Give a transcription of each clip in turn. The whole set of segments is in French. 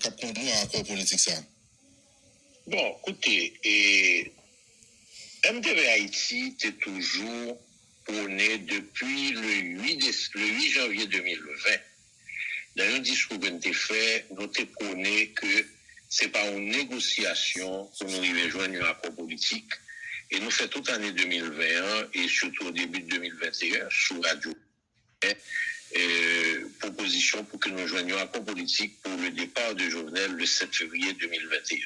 cap nous à accord politique ça. Bon, écoutez, et MTV Haïti était toujours prôné depuis le 8 janvier 2020. Dans un discours qu'on a fait, nous avons prôné que c'est pas une négociation pour nous arriver joindre un accord politique. Et nous faisons toute l'année 2021 et surtout au début de 2021 sous radio. Proposition pour que nous joignions un accord politique pour le départ de Jovenel le 7 février 2021.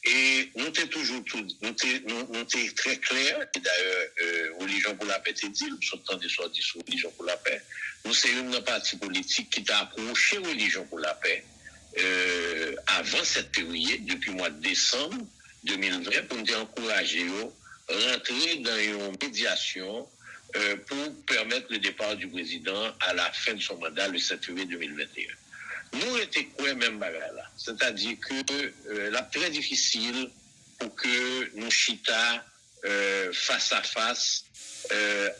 Et nous sommes toujours très clairs, et d'ailleurs, Religion pour la paix, t'es dit, nous sommes des sorties sur Religion pour la paix. Nous sommes une partie politique qui t'a approché Religion pour la paix avant 7 février, depuis le mois de décembre 2020, pour nous encourager à rentrer dans une médiation pour permettre le départ du président à la fin de son mandat le 7 février 2021. Nous étions quoi même là, c'est-à-dire que la très difficile pour que nous chita face à face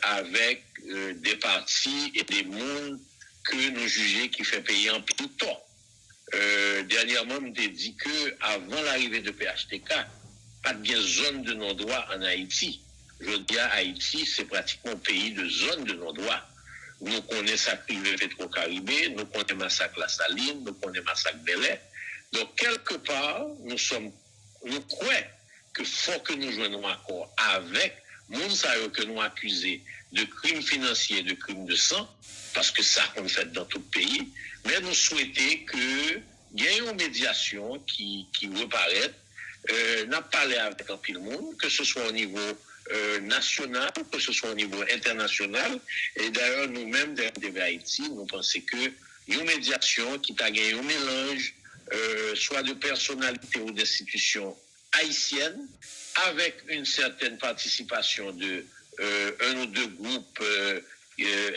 avec des partis et des mondes que nous jugeons qui fait payer en plus de temps. Dernièrement, on a dit que avant l'arrivée de PHTK, pas de zone de non-droit en Haïti. Je dis à Haïti, c'est pratiquement un pays de zone de non-droit. Nous connaissons ça privé Petro-Caribé, nous connaissons massacre La Saline, nous connaissons massacre Belay. Donc, quelque part, nous croyons que faut que nous joignions un accord avec les que nous accusons de crimes financiers, de crimes de sang, parce que ça qu'on fait dans tout le pays, mais nous souhaitons que il y ait une médiation qui reparaît, n'a parlé avec un pile monde, que ce soit au niveau national, que ce soit au niveau international. Et d'ailleurs, nous-mêmes, de Haïti, nous pensons que une médiation qui a gagné un mélange, soit de personnalités ou d'institutions haïtiennes, avec une certaine participation de un ou deux groupes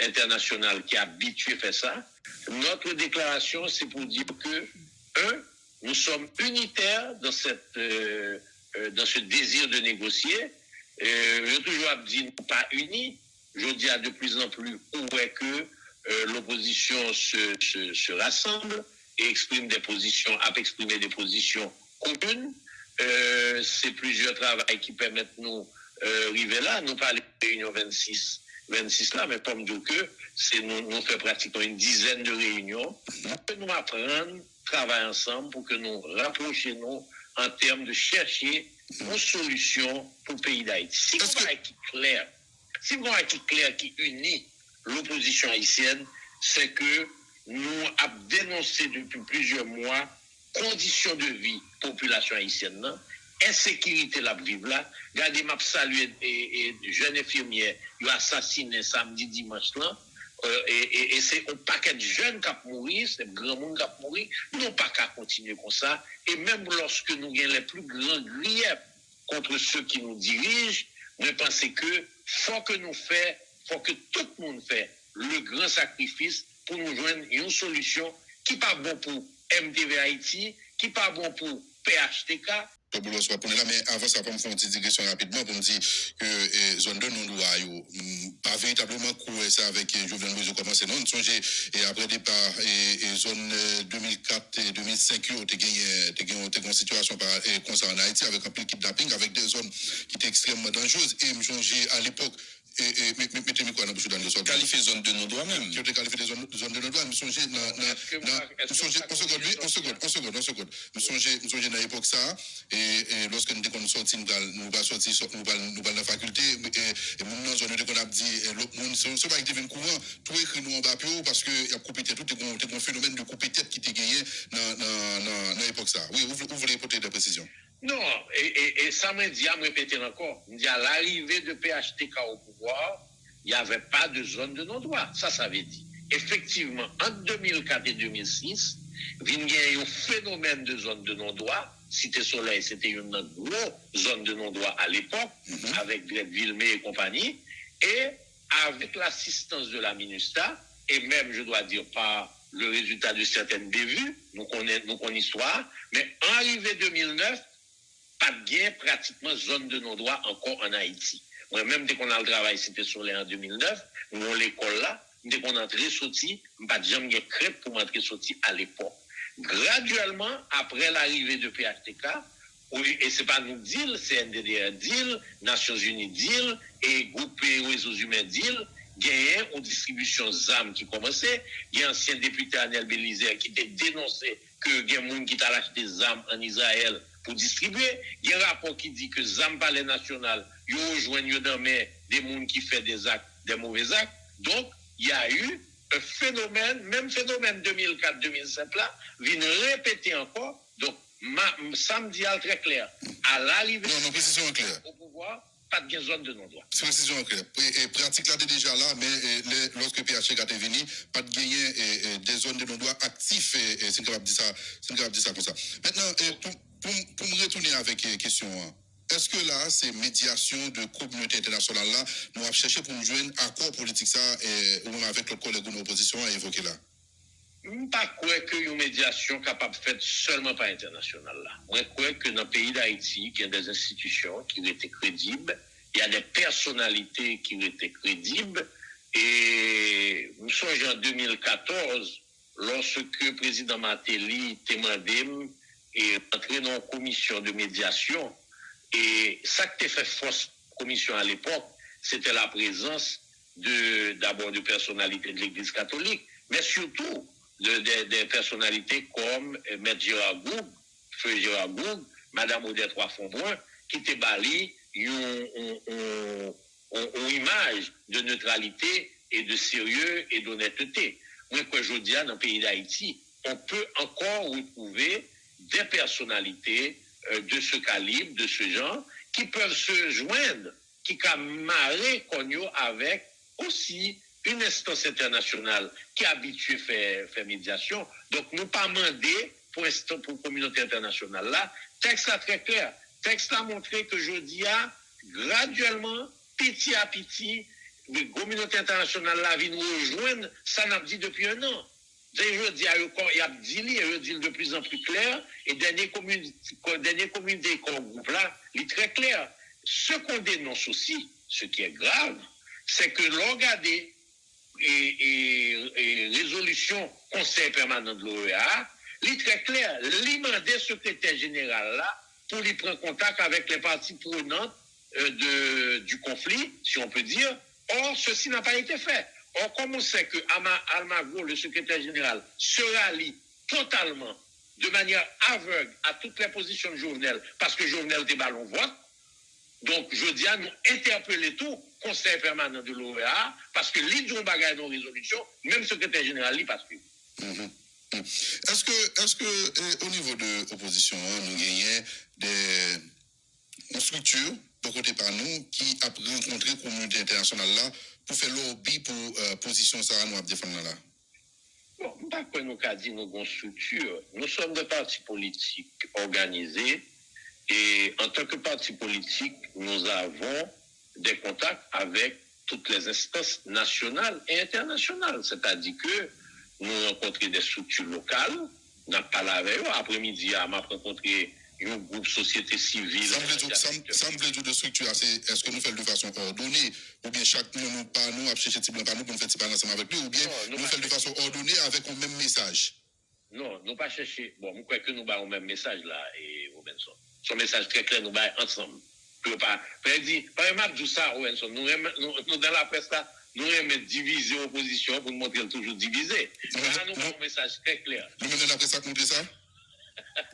internationaux qui habitués à faire ça. Notre déclaration, c'est pour dire que, nous sommes unitaires dans dans ce désir de négocier. Je toujours dit pas unis. Je dis à de plus en plus que l'opposition se rassemble et exprime des positions, a exprimé des positions communes. C'est plusieurs travaux qui permettent nous arriver là. Nous parlons de réunion 26 là, mais comme dire que nous fait pratiquement une dizaine de réunions. Nous apprendre travailler ensemble pour que nous rapprochions en termes de chercher une solution pour le pays d'Haïti. Si vous avez qui clair, qui unit l'opposition haïtienne, c'est que nous avons dénoncé depuis plusieurs mois conditions de vie population haïtienne, non? Insécurité la vivre là. Regardez, m'a salué et jeune infirmière, il a assassiné samedi dimanche là. Et c'est un paquet de jeunes qui ont mouru, c'est un grand monde qui a mouru. Nous n'avons pas qu'à continuer comme ça. Et même lorsque nous avons les plus grands griefs contre ceux qui nous dirigent, nous pensons que faut que tout le monde fait le grand sacrifice pour nous joindre une solution qui n'est pas bon pour MTV Haïti, qui n'est pas bon pour PHTK. Mais avant ça, pour me faire une petite digression rapidement, pour me dire que zone de non-droit, pas véritablement courir ça avec Jovenel Moïse commencé. Non, nous sommes et après départ, zone 2004 et 2005, on a gagné une situation concernant Haïti avec un peu de kidnapping, avec des zones qui étaient extrêmement dangereuses. Et je à l'époque, mettez-moi quoi dans le bouche dans les autres. Qualifié zone de non-droit même. Qui ont été qualifié de zone de non-droit. Nous songez, on seconde. Nous songez dans l'époque ça, et lorsque nous avons sorti, nous allons sortir, nous allons la faculté, et nous dans zone de qu'on a dit, l'autre monde, c'est pas activé le courant, tout écrit nous en bas parce qu'il y a coupé tête, tout est un phénomène de couper tête qui était gagné dans l'époque ça. Oui, vous voulez porter des précisions. Non, et ça me dit à me répéter encore. Me dit à l'arrivée de PHTK au pouvoir, il n'y avait pas de zone de non-droit. Ça veut dire. Effectivement, entre 2004 et 2006, il y a eu un phénomène de zone de non-droit. Cité Soleil, c'était une grosse zone de non-droit à l'époque, avec Villemé et compagnie. Et avec l'assistance de la MINUSTA, et même, je dois dire, par le résultat de certaines bévues, nous connaissons l'histoire, mais en arrivée 2009, pas de gain pratiquement zone de non-droit encore en Haïti. Moi-même, dès qu'on a le travail, c'était Soleil en 2009, nous avons l'école là, dès qu'on est entré, sorti, pas de jamais crêpe pour m'entrer sorti à l'époque. Graduellement, après l'arrivée de PHTK, et ce n'est pas nous dire, c'est NDDR deal, Nations Unies deal, et Groupe Réseaux Humains deal, il y a une distribution ZAM qui commençait, il y a un ancien député Anel Belizer qui a dénoncé que il y a des gens qui ont acheté ZAM en Israël pour distribuer. Il y a un rapport qui dit que ZAM Palais National, ils rejoignent dans des gens qui font des actes, des mauvais actes. Donc, il y a eu un phénomène, même phénomène 2004-2007 là, vient répéter encore. Donc, ça me dit très clair. À l'arrivée au pouvoir, pas de zone de non-droit. Précision claire. Et pratique là est déjà là, mais lorsque PHTK est venu, pas de gagner des zones de non-droit actifs. C'est capable de dire ça comme ça. Maintenant, pour me retourner avec la question, est-ce que là, ces médiations de communauté internationale là, nous avons cherché pour nous joindre accord politique ça, ou même avec le collègue de l'opposition à évoquer là? Je ne pas croire qu'il y a une médiation capable de faire seulement par international là. Je crois que dans le pays d'Haïti, il y a des institutions qui étaient crédibles, il y a des personnalités qui étaient crédibles. Et nous sommes en 2014, lorsque le président Martelly demandé et entré dans une commission de médiation. Et ça qui a fait force commission à l'époque, c'était la présence d'abord de personnalités de l'Église catholique, mais surtout des personnalités comme M. Gérard Goug, Feu Gérard Goug, Mme Odette Roy-Fonbrun, qui étaient bali une image de neutralité et de sérieux et d'honnêteté. Moi, que je dis, dans le pays d'Haïti, on peut encore retrouver des personnalités de ce calibre, de ce genre, qui peuvent se joindre, qui peuvent marrer avec aussi une instance internationale qui est habituée à faire médiation. Donc, nous pas demander pour la communauté internationale là. Texte là très clair. Texte a montré que je dis graduellement, petit à petit, la communauté internationale là vient nous rejoindre. Ça n'a dit depuis un an. Je dis, il y a dit de plus en plus clair. Et dernier communauté qu'on groupe là, il est très clair. Ce qu'on dénonce aussi, ce qui est grave, c'est que l'organe et résolution Conseil permanent de l'OEA, il est très clair. Il demande au secrétaire général là pour lui prendre contact avec les parties prenantes du conflit, si on peut dire. Or, ceci n'a pas été fait. Or, comme on sait que Almagro, le secrétaire général, se rallie totalement, de manière aveugle, à toutes les positions de Jovenel, parce que Jovenel était ballon vote. Donc, je dis à nous interpeller tout Conseil permanent de l'OEA, parce que l'idée bagaille dans résolution, même secrétaire général, il passe plus. Est-ce que au niveau de l'opposition, nous gagnons des structures, de côté par nous, qui a rencontré la communauté internationale là, pour faire lobby pour position ça nous défendre là? Bon, pas que nous avons dit nos grosses structures. Nous sommes des partis politiques organisés et en tant que parti politique, nous avons des contacts avec toutes les instances nationales et internationales. C'est-à-dire que nous rencontrons des structures locales, nous avons parlé avec eux. Après-midi, on a rencontré un groupe société civile. Semble de structure, est-ce que nous faisons de façon ordonnée, ou bien chaque nous a cherché type par nous pour nous faire type ensemble avec lui, ou bien nous faisons de façon ordonnée avec un même message? Non, nous pas chercher. Bon, je crois que nous avons un même message là, et Robinson. Son message très clair, nous avons ensemble. Par exemple, tout ça, Robinson, nous dans la presse là, nous aimons diviser l'opposition pour nous montrer toujours divisé. Nous avons un message très clair. Nous menons la presse à montrer ça?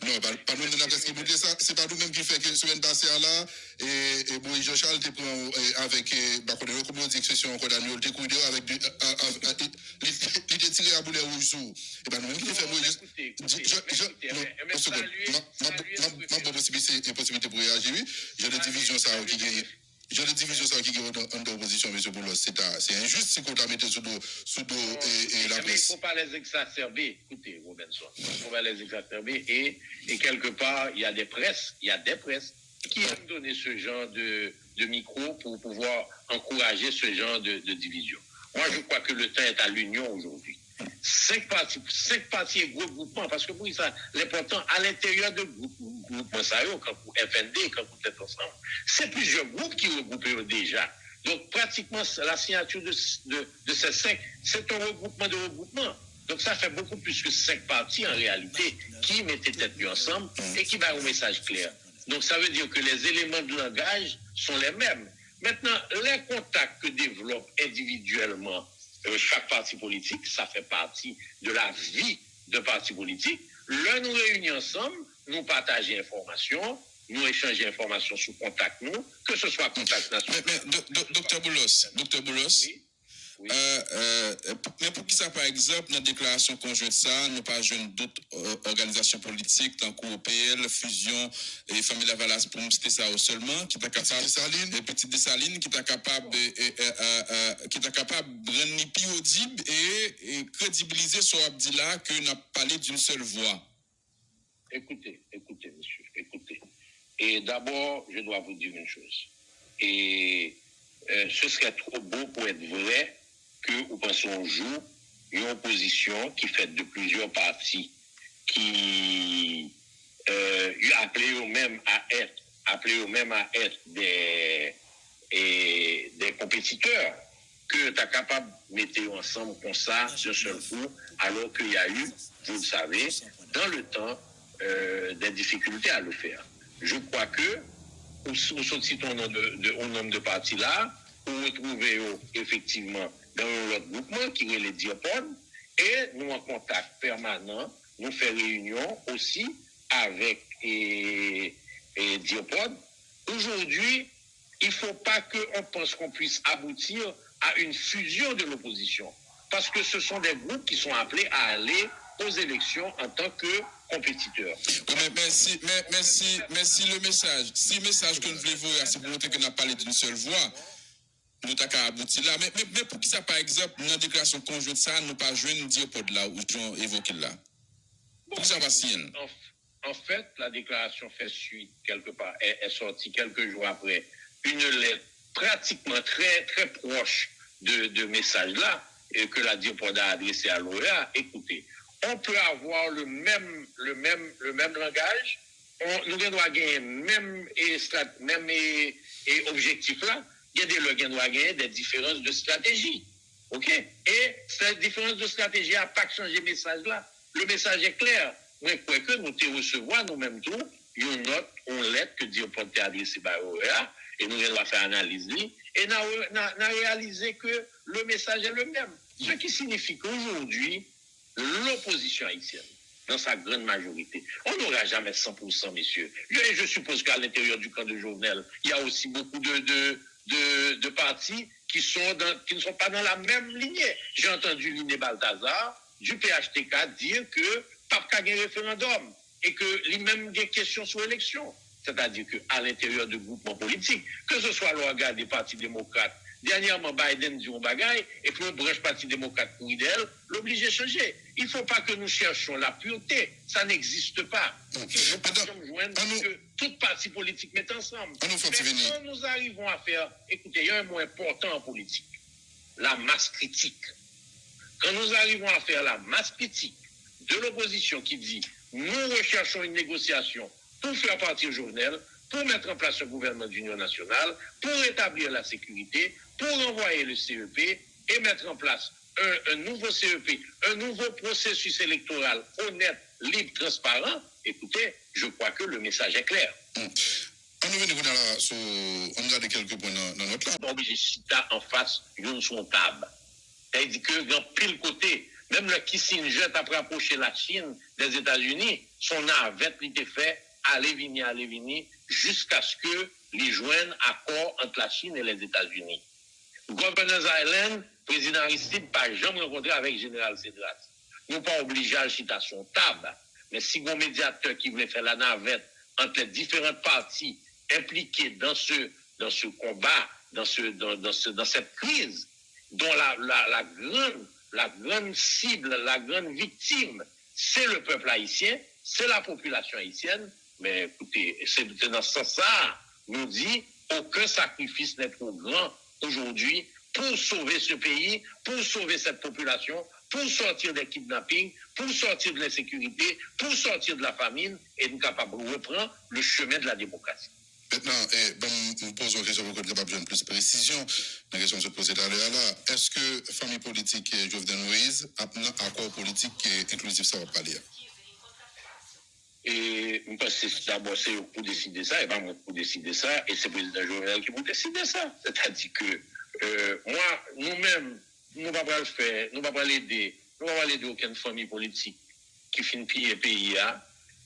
Non, pas nous la presse qui montre ça. C'est pas nous-mêmes qui fait que semaine passée là, et Boris Jean-Charles te prend avec, comment on dit expression encore Daniel, te couille avec, il te tiré à boulet rouge sous. Et ben nous-mêmes qui fait Boris. Ma possibilité pour réagir, j'ai des divisions ça qui gagnent. J'ai des divisions ça qui gagnent en opposition, M. Boulos. C'est injuste si qu'on t'a mis sous dos et la presse. Il ne faut pas les exacerber. Écoutez, Robinson, il ne faut pas les exacerber. Et quelque part, il y a des presses qui aiment donner ce genre de micro pour pouvoir encourager ce genre de division. Moi, je crois que le temps est à l'union aujourd'hui. 5 partis et groupements, parce que pour ça, l'important à l'intérieur de groupements, ça y est, quand vous FND, quand vous êtes ensemble, c'est plusieurs groupes qui regroupent déjà. Donc, pratiquement, la signature de ces 5, c'est un regroupement de regroupement. Donc ça fait beaucoup plus que 5 partis en réalité qui mettaient tête ensemble et qui donnent un message clair. Donc ça veut dire que les éléments de langage sont les mêmes. Maintenant, les contacts que développe individuellement chaque parti politique, ça fait partie de la vie de parti politique. Là, nous réunissons ensemble, nous partageons informations, nous échangeons informations sous contact, nous, que ce soit contact national. Mais docteur Boulos, oui. Oui. Mais pour qui ça, par exemple, dans la déclaration conjointe, ça, nous pas joué d'autres organisations politiques, tant qu'OPL, Fusion et Famille Lavalas, pour nous citer ça seulement, qui est capable, Petite Dessaline, qui est capable, de rendre plus audible et crédibiliser sur Abdillah que n'a parlé d'une seule voix. Écoutez, monsieur, écoutez. Et d'abord, je dois vous dire une chose. Et ce serait trop beau pour être vrai que vous pensez on joue une opposition qui fait de plusieurs partis qui appelés eux-mêmes à être des compétiteurs que tu es capable de mettre ensemble comme ça d'un seul coup, alors qu'il y a eu, vous le savez, dans le temps, des difficultés à le faire. Je crois que, au sortir au nombre de partis là, vous retrouvez effectivement dans notre groupement qui est les Diopodes, et nous en contact permanent, nous faisons réunion aussi avec Diopodes. Aujourd'hui, il ne faut pas qu'on pense qu'on puisse aboutir à une fusion de l'opposition, parce que ce sont des groupes qui sont appelés à aller aux élections en tant que compétiteurs. Mais si le message que nous voulons voir, c'est pour montrer qu'on n'a pas parlé d'une seule voix, nous t'as abouti là. Mais pour qui ça, par exemple, dans la déclaration conjointe, ça, nous pas joué nous dire pas de là, où j'en évoqué là. Pour ça va signer. En fait, la déclaration fait suite quelque part, est sortie quelques jours après une lettre pratiquement très, très proche de message là, et que la Diopode a adressé à l'OEA. Écoutez, on peut avoir le même langage, nous devons gagner même objectif là, il y a des différences de stratégie. OK? Et cette différence de stratégie n'a pas changé le message là. Le message est clair. Mais quoi que nous te recevoir nous-mêmes tout, une note, une lettre que Diopode a adressée à l'OEA, et nous allons faire analyse et nous avons réalisé que le message est le même. Ce qui signifie qu'aujourd'hui, l'opposition haïtienne, dans sa grande majorité, on n'aura jamais 100%, messieurs. Je suppose qu'à l'intérieur du camp de Jovenel, il y a aussi beaucoup de partis qui ne sont pas dans la même lignée. J'ai entendu Liné Balthazar du PHTK dire que pas qu'à un référendum et que les mêmes questions sur l'élection. C'est-à-dire qu'à l'intérieur du groupement politique, que ce soit l'organe des partis démocrates, dernièrement Biden dit un bagaille, et puis on branche parti démocrate pour idéal, l'oblige à changer. Il ne faut pas que nous cherchions la pureté. Ça n'existe pas. Nous pouvons joindre que toute parti politique met ensemble. Mais quand nous arrivons à faire, écoutez, il y a un mot important en politique, la masse critique. Quand nous arrivons à faire la masse critique de l'opposition qui dit, nous recherchons une négociation pour faire partir Jovenel, pour mettre en place un gouvernement d'union nationale, pour rétablir la sécurité, pour envoyer le CEP et mettre en place un nouveau CEP, un nouveau processus électoral honnête, libre, transparent. Écoutez, je crois que le message est clair. On regarde quelques points dans notre là. Bon, j'ai cité en face, une son table. C'est-à-dire que dans pile côté, même le Kissinger après approcher la Chine des États-Unis, son navette était fait aller venir, jusqu'à ce que les joignent accord entre la Chine et les États-Unis. Governors Island, président Aristide, pas jamais rencontré avec Général Cédras. Nous pas obligés à chita son table, mais si un médiateur qui voulait faire la navette entre les différentes parties impliquées dans ce combat, dans cette crise, dont la grande cible, la grande victime, c'est le peuple haïtien, c'est la population haïtienne. Mais écoutez, c'est dans ce sens-là, nous dit, aucun sacrifice n'est trop grand aujourd'hui pour sauver ce pays, pour sauver cette population, pour sortir des kidnappings, pour sortir de l'insécurité, pour sortir de la famine et nous capables de reprendre le chemin de la démocratie. Maintenant, nous posons une question pour qu'on soit capable de plus de précision. La question que je posais tout à l'heure là, est-ce que famille politique Jovenel Moïse a un accord politique inclusif, ça va pas lire? Et parce que d'abord, c'est eux pour décider ça, et pas moi pour décider ça, et c'est le président Jovenel qui pour décider ça. C'est-à-dire que moi, nous-mêmes, nous ne pouvons pas le faire, nous ne pouvons pas l'aider, nous ne pouvons pas l'aider aucune famille politique qui finit piller pays,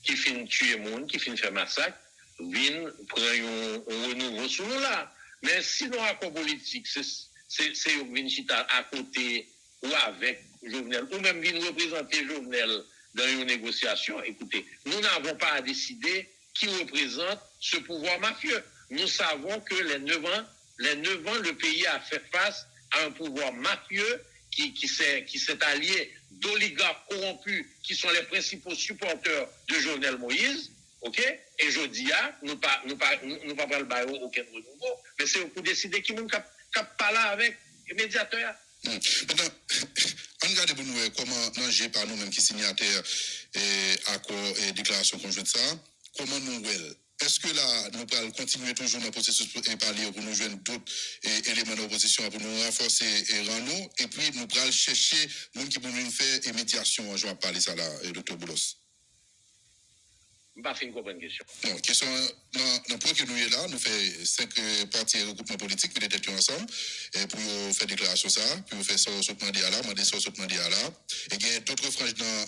qui finit tuer le monde, qui finit faire massacre, vient prendre un renouveau sur nous là. Mais sinon, accord politique, c'est venir chita à côté ou avec Jovenel, ou même venir représenter Jovenel dans une négociation. Écoutez, nous n'avons pas à décider qui représente ce pouvoir mafieux. Nous savons que les 9 ans, le pays a fait face à un pouvoir mafieux qui s'est allié d'oligarques corrompus qui sont les principaux supporters de Jovenel Moïse. OK? Et je dis, nous ne pas le bailler aucun renouveau, mais c'est pour décider qui nous parle avec le médiateur. Maintenant, on regarde pour nous comment nous par nous-mêmes qui signataires accord et déclaration conjointe ça, comment nous est-ce que là, nous allons continuer toujours dans le processus pour parler pour nous joindre d'autres éléments d'opposition pour nous renforcer et rendre et puis nous allons chercher nous qui pour nous faire et médiation, je vais parler ça là, Dr. Boulos. Je ne vais pas faire une question. Non, question, dans le point que nous sommes là, nous faisons 5 partis et regroupements politiques, mais peut-être ensemble, pour faire déclaration ça, pour faire ça au demandé à là, demander ça au demandé à là. Et il y a d'autres franges dans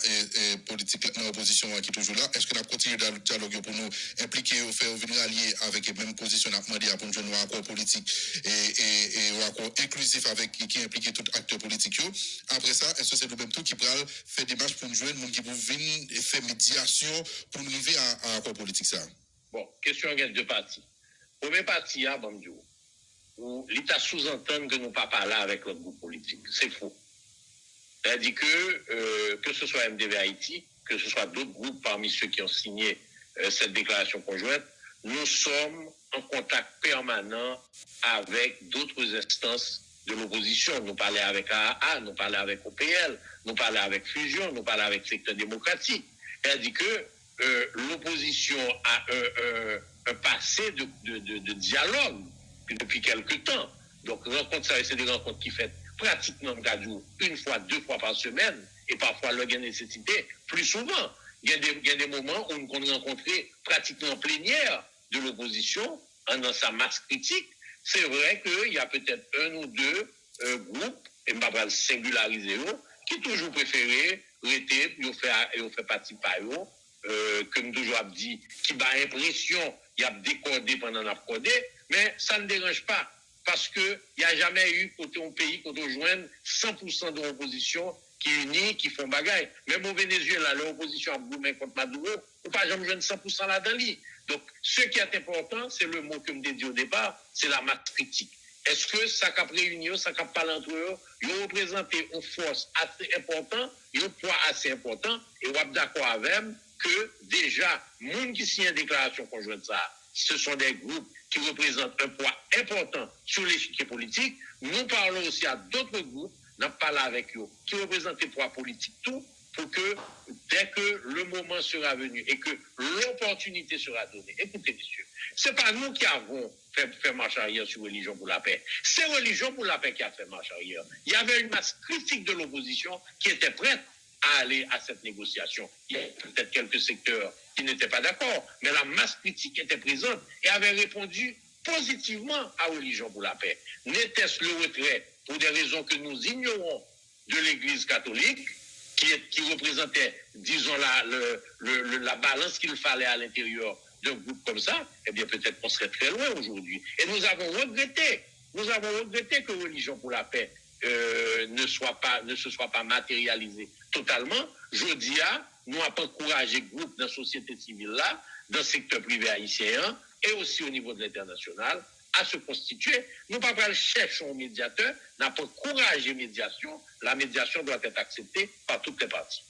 politique, dans l'opposition qui sont toujours là. Est-ce que nous continuons de dialoguer pour nous impliquer, faire venir allier avec les mêmes positions, nous demander pour nous jouer un accord politique et un accord inclusif avec qui implique tout acteur politique. Après ça, est-ce que c'est nous-mêmes tout qui pourra faire des marches pour nous jouer, qui pour venir et faire médiation pour nous arriver à accord politique ça? Bon, question gagne deux parties. Premier partie, Bamdio, où l'État sous-entend que nous ne pas parler avec notre groupe politique. C'est faux. C'est-à-dire que ce soit MDV Haïti, que ce soit d'autres groupes parmi ceux qui ont signé cette déclaration conjointe, nous sommes en contact permanent avec d'autres instances de l'opposition. Nous parlons avec AA, nous parlons avec OPL, nous parlons avec Fusion, nous parlons avec Secteur démocratique. C'est-à-dire que l'opposition a un passé de dialogue depuis quelque temps. Donc, rencontre ça, c'est des rencontres qui fait pratiquement une fois, 2 fois par semaine, et parfois, il y a nécessité plus souvent. Il y a des moments où nous avons rencontré pratiquement en plénière de l'opposition, dans sa masse critique. C'est vrai qu'il y a peut-être un ou deux groupes, et je ne vais pas le singulariser, qui toujours préféré rester et faire partie par eux, comme toujours dit, qui a l'impression qu'il y a décodé pendant la codé, mais ça ne dérange pas. Parce qu'il n'y a jamais eu côté un pays qu'on rejoigne 100% de l'opposition qui unit, qui font bagaille. Même au Venezuela, l'opposition a boumé contre Maduro, ou pas jamais joindre 100% là-dedans. Donc, ce qui est important, c'est le mot que je me dit au départ, c'est la masse critique. Est-ce que ça a réuni, ça a parlé entre eux, ils ont représenté une force assez importante, un poids assez important, et on est d'accord avec que déjà, les gens qui signent une déclaration conjointe, ce sont des groupes qui représentent un poids important sur l'échiquier politique. Nous parlons aussi à d'autres groupes, nous parlons avec eux, qui représentent des poids politiques tout, pour que dès que le moment sera venu et que l'opportunité sera donnée, écoutez messieurs, ce n'est pas nous qui avons fait marche arrière sur Religion pour la paix. C'est Religion pour la paix qui a fait marche arrière. Il y avait une masse critique de l'opposition qui était prête à aller à cette négociation. Il y a peut-être quelques secteurs qui n'étaient pas d'accord, mais la masse critique était présente et avait répondu positivement à Religion pour la paix. N'était-ce le retrait pour des raisons que nous ignorons de l'Église catholique, qui représentait, disons, la balance qu'il fallait à l'intérieur d'un groupe comme ça, eh bien peut-être qu'on serait très loin aujourd'hui. Et nous avons regretté que Religion pour la paix ne se soit pas matérialisée totalement. Je dis nous avons encouragé groupe dans la société civile là, dans le secteur privé haïtien et aussi au niveau de l'international à se constituer. Nous ne pouvons pas chercher un médiateur, nous avons encouragé médiation. La médiation doit être acceptée par toutes les parties.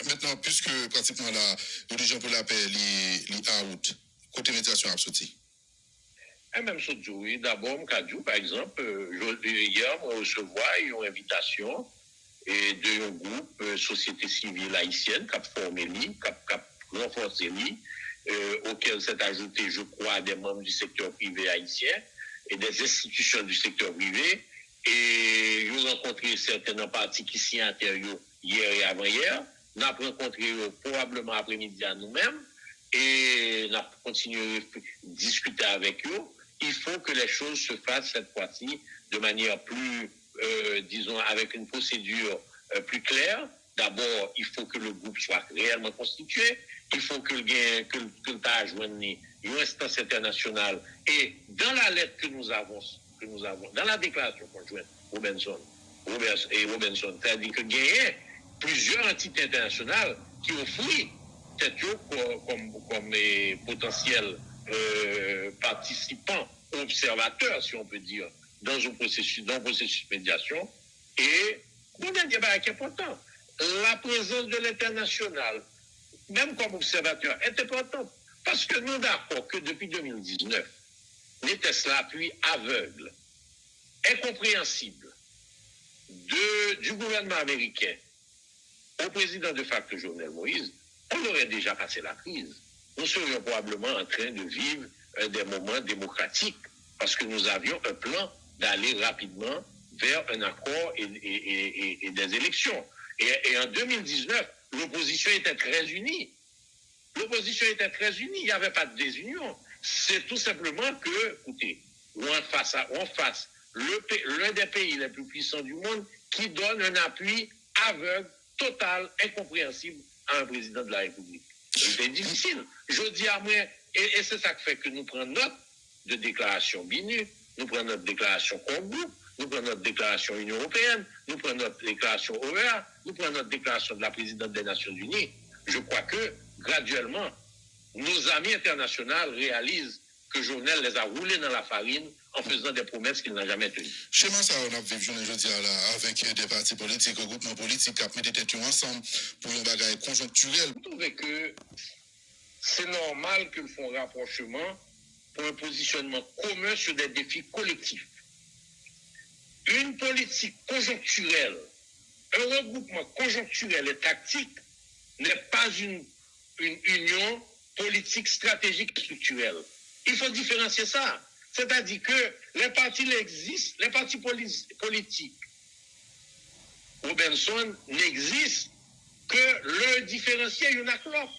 Maintenant, puisque pratiquement la Religion pour la paix est out, côté médiation a sorti. Et même ce jour, d'abord, par exemple, hier, on recevoir une invitation d'un groupe société civile haïtienne qui a formé, qui a renforcé, auxquels s'est ajouté, je crois, des membres du secteur privé haïtien et des institutions du secteur privé. Et nous avons rencontré certains partis qui s'y intérieur hier et avant-hier. Nous avons rencontré probablement après-midi à nous-mêmes et nous avons continué à discuter avec eux. Il faut que les choses se fassent cette fois-ci de manière plus, disons, avec une procédure plus claire. D'abord, il faut que le groupe soit réellement constitué. Il faut que le TAJ joigne une instance internationale. Et dans la lettre que nous avons, dans la déclaration conjointe, Robinson, c'est-à-dire que il y a plusieurs entités internationales qui offrent peut-être comme potentiels participants, observateurs, si on peut dire, dans un processus de médiation. Et on a un débat qui est important. La présence de l'international, même comme observateur, est importante. Parce que nous sommes d'accord que depuis 2019, n'était cela appui aveugle, incompréhensible du gouvernement américain au président de facto Jovenel Moïse, on aurait déjà passé la crise. Nous serions probablement en train de vivre des moments démocratiques parce que nous avions un plan d'aller rapidement vers un accord et des élections. Et en 2019, l'opposition était très unie. L'opposition était très unie, il n'y avait pas de désunion. C'est tout simplement que, écoutez, on fasse l'un des pays les plus puissants du monde qui donne un appui aveugle, total, incompréhensible à un président de la République. C'est difficile. Je dis à moi, et c'est ça qui fait que nous prenons note de déclaration BINU, nous prenons notre déclaration Congo, nous prenons notre déclaration Union européenne, nous prenons notre déclaration OEA, nous prenons notre déclaration de la présidente des Nations Unies. Je crois que, graduellement, nos amis internationaux réalisent que Jovenel les a roulés dans la farine en faisant des promesses qu'il n'a jamais tenues. Schéma ça, on a vécu aujourd'hui avec des partis politiques, des groupements politiques qui mettent des têtes ensemble pour un bagage conjoncturel. Vous trouvez que c'est normal qu'ils font un rapprochement pour un positionnement commun sur des défis collectifs. Une politique conjoncturelle, un regroupement conjoncturel et tactique n'est pas une union politique, stratégique et structurelle. Il faut différencier ça. C'est-à-dire que les partis existent, les partis politiques, Robinson, n'existent que leur différencier, il y en a que l'autre.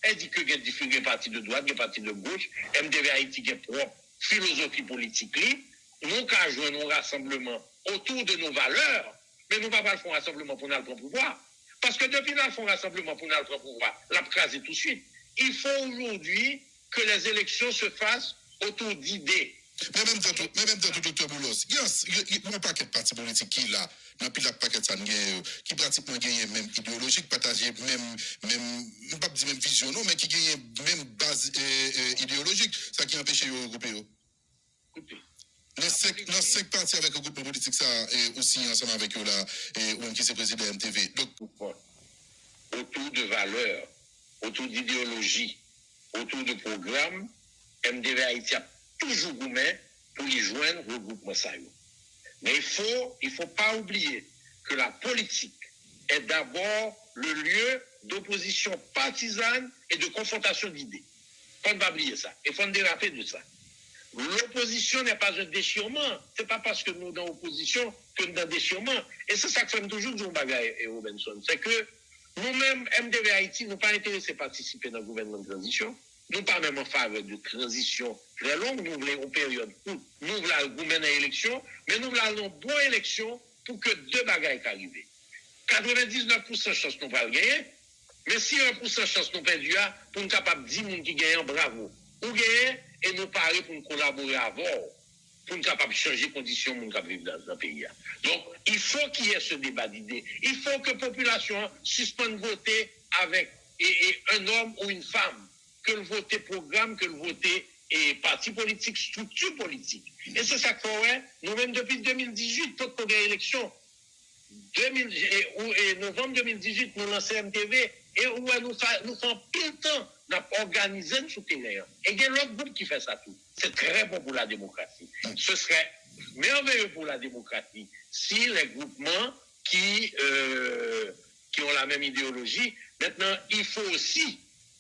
Elle dit que il y a différents partis de droite, des partis de gauche, MDV Haïti qui est propre philosophie politique. Nous avons joué un rassemblement autour de nos valeurs, mais nous ne pouvons pas faire un rassemblement pour nous prendre pouvoir. Parce que depuis nous faisons un rassemblement pour nous prendre pouvoir, l'a craser tout de suite. Il faut aujourd'hui que les élections se fassent autour d'idées. Mais même dans Dr. Boulos, il y a un paquet de partis politiques qui là, dans le paquet qui pratiquement gagne même idéologique, partager même pas dire même vision, non, mais qui gagne même base idéologique, ça qui empêche de regrouper. Écoutez. Dans 5 partis avec un groupe politique, ça, et aussi ensemble avec eux là, et qui s'est président MTV. Donc, autour de valeurs, autour d'idéologie, autour de programmes, MDV Haïti a toujours gourmet pour y joindre le regroupement Sayo. Mais il faut pas oublier que la politique est d'abord le lieu d'opposition partisane et de confrontation d'idées. Il ne faut pas oublier ça. Il faut se déraper de ça. L'opposition n'est pas un déchirement. Ce n'est pas parce que nous sommes dans l'opposition que nous sommes dans un déchirement. Et c'est ça que fait toujours John Bagay et Robinson. C'est que nous-mêmes, MDV Haïti, nous ne sommes pas intéressés à participer dans le gouvernement de transition. Nous ne sommes pas même en faveur de transition très longue. Nous voulons une période où nous voulons gouverner l'élection, mais nous voulons une bonne élection pour que deux bagailles arrivent. 99% de chance nous pas gagner, mais si 1% de chance nous perdons, pour nous capables de 10 personnes qui gagnent, bravo. Nous gagnons et nous parler pour nous collaborer avant, pour nous capables de changer les conditions pour nous vivre dans le pays. Donc, il faut qu'il y ait ce débat d'idées. Il faut que la population suspende voter avec un homme ou une femme, que le voter programme, que le voter parti politique, structure politique. Et c'est ça qu'on fait. Nous-mêmes, depuis 2018, toute première élection, novembre 2018, nous lançons MTV, et où nous faisons pile temps d'organiser le souterrain. Et il y a l'autre groupe qui fait ça tout. C'est très bon pour la démocratie. Ce serait merveilleux pour la démocratie si les groupements qui ont la même idéologie, maintenant, il faut aussi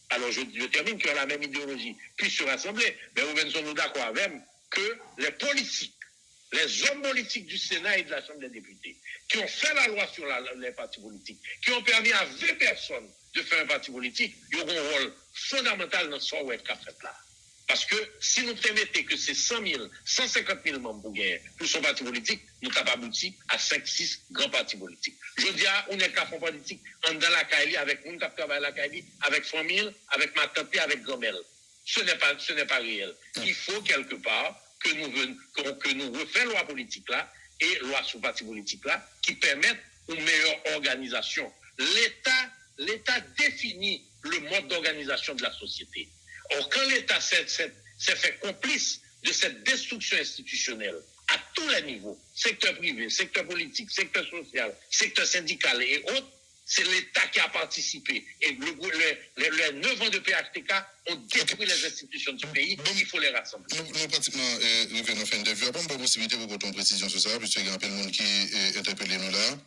Alors je termine qui ont la même idéologie, puis se rassembler. Mais nous sommes d'accord avec que les politiques, les hommes politiques du Sénat et de la Chambre des députés, qui ont fait la loi sur les partis politiques, qui ont permis à 20 personnes de faire un parti politique, ils auront un rôle fondamental dans ce qu'a fait là. Parce que si nous permettons que ces 100 000, 150 000 membres pour son parti politique, nous avons abouti à 5-6 grands partis politiques. Je dis à on est qu'à fond politique, on dans la Kaili avec nous, qui travaille la Kaili, avec famille, avec ma tante, avec grand-mère. Ce n'est pas réel. Il faut quelque part que nous refaisions loi politique là et loi sur parti politique là qui permettent une meilleure organisation. L'État définit le mode d'organisation de la société. Or, quand l'État s'est fait complice de cette destruction institutionnelle à tous les niveaux, secteur privé, secteur politique, secteur social, secteur syndical et autres, c'est l'État qui a participé. Et les 9 ans de PHTK ont détruit les institutions du pays. Donc, il faut les rassembler. Nous, pratiquement, nous avons fait une interview. Après, on peut possibilité pour ton précision sur ça, puisque il y a un peu de monde qui interpelle nous là.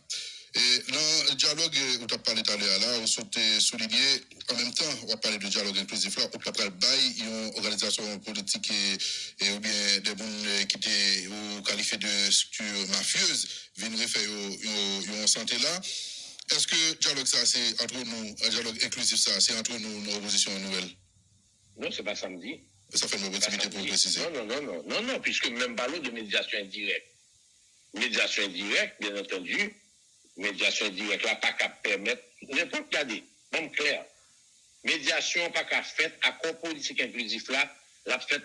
Et dans le dialogue, où tu as parlé tout à l'heure, là, on souligné, en même temps, on va parler de dialogue inclusif là, on peut parler d'une organisation politique et ou bien des gens qui étaient qualifiés de structure mafieuse, viennent faire une santé là. Est-ce que dialogue ça, c'est entre nous, un dialogue inclusif ça, c'est entre nous, nos oppositions nouvelles? Non, c'est pas samedi. Ça fait une possibilité pour préciser. Non, puisque même parlons de médiation indirecte. Médiation indirecte, bien entendu, médiation indirecte là, pas qu'à permettre, n'importe regardez, même clair. Médiation pas qu'à faire, accord politique inclusif là, la fait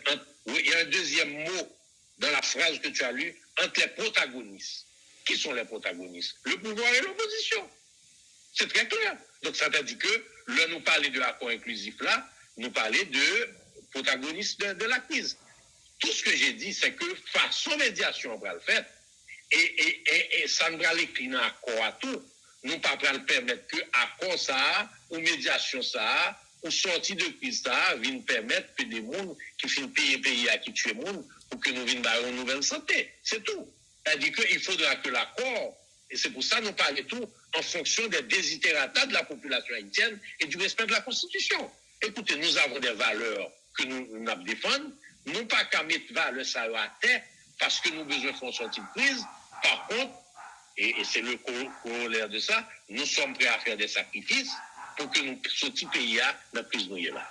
oui, il y a un deuxième mot dans la phrase que tu as lue, entre les protagonistes. Qui sont les protagonistes? Le pouvoir et l'opposition. C'est très clair. Donc ça veut dire que, là, nous parler de l'accord inclusif là, nous parler de protagonistes de la crise. Tout ce que j'ai dit, c'est que façon médiation, on va le faire. Et ça ne va l'écrire dans l'accord à tout. Nous ne pouvons pas permettre que accord ça, ou médiation ça, ou sortie de crise ça, vienne permettre que des gens qui finissent payer à qui tuer les gens, pour que nous venions avoir une nouvelle santé. C'est tout. C'est-à-dire qu'il faudra que l'accord, et c'est pour ça que nous parlons tout en fonction des desiderata de la population haïtienne et du respect de la Constitution. Écoutez, nous avons des valeurs que nous défendons, non pas qu'à mettre valeurs ça à terre, parce que nous avons besoin de faire sortir de crise. Par contre, et c'est le corollaire de ça, nous sommes prêts à faire des sacrifices pour que nous sortions du pays dans la crise nous là.